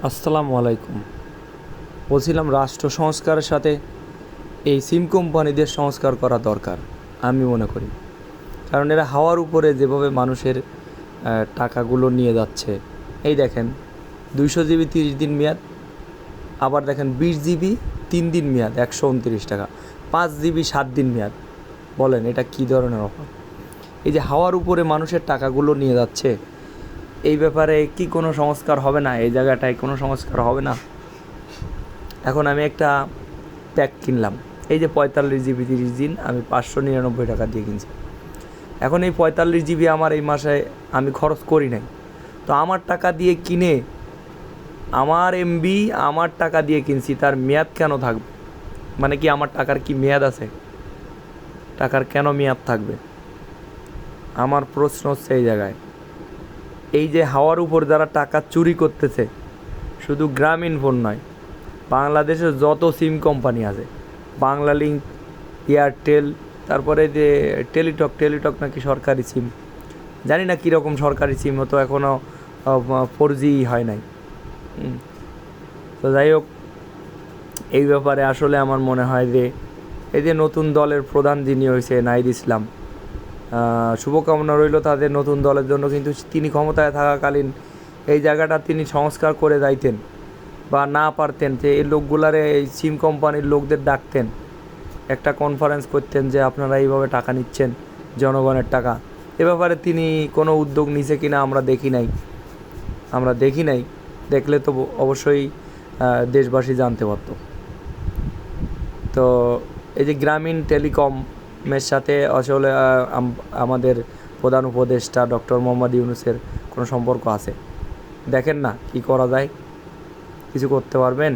আসসালামু আলাইকুম। বলছিলাম রাষ্ট্র সংস্কারের সাথে এই সিম কোম্পানিদের সংস্কার করা দরকার আমি মনে করি। কারণ এরা হাওয়ার উপরে যেভাবে মানুষের টাকাগুলো নিয়ে যাচ্ছে। এই দেখেন 200 জিবি 30 দিন মেয়াদ, আবার দেখেন 20 জিবি 3 দিন মেয়াদ 129 টাকা, 5 জিবি 7 দিন মেয়াদ। বলেন এটা কী ধরনের অফার? এই যে হাওয়ার উপরে মানুষের টাকাগুলো নিয়ে যাচ্ছে, এই ব্যাপারে কি কোনো সংস্কার হবে না? এই জায়গাটায় কোনো সংস্কার হবে না? এখন আমি একটা প্যাক কিনলাম, এই যে 45 জিবি 30 দিন, আমি 599 টাকা দিয়ে কিনছি। এখন এই 45 জিবি আমার এই মাসে আমি খরচ করি নাই, তো আমার টাকা দিয়ে কিনে, আমার এমবি আমার টাকা দিয়ে কিনছি, তার মেয়াদ কেন থাকবে? মানে কি আমার টাকার কি মেয়াদ আছে? টাকার কেন মেয়াদ থাকবে? আমার প্রশ্ন হচ্ছে এই জায়গায়। এই যে হাওয়ার উপর যারা টাকা চুরি করতেছে, শুধু গ্রামীণফোন নয়, বাংলাদেশের যত সিম কোম্পানি আছে, বাংলালিংক, এয়ারটেল, তারপরে যে টেলিটক নাকি সরকারি সিম, জানি না কীরকম সরকারি সিম, হতো এখনও 4G হয় নাই। তো যাই হোক, এই ব্যাপারে আসলে আমার মনে হয় যে এই যে নতুন দলের প্রধান যিনি হয়েছে নাহিদ ইসলাম, শুভকামনা রইল তাদের নতুন দলের জন্য, কিন্তু তিনি ক্ষমতায় থাকাকালীন এই জায়গাটা তিনি সংস্কার করে যাইতেন, বা না পারতেন যে এই লোকগুলারে, এই সিম কোম্পানির লোকদের ডাকতেন, একটা কনফারেন্স করতেন যে আপনারা এইভাবে টাকা নিচ্ছেন জনগণের টাকা। এ ব্যাপারে তিনি কোনো উদ্যোগ নিছে কিনা আমরা দেখি নাই। দেখলে তো অবশ্যই দেশবাসী জানতে পারত। তো এই যে গ্রামীণ টেলিকমের সাথে আসলে আমাদের প্রধান উপদেষ্টা ডক্টর মোহাম্মদ ইউনূসের কোনো সম্পর্ক আছে? দেখেন না কি করা যায়, কিছু করতে পারবেন?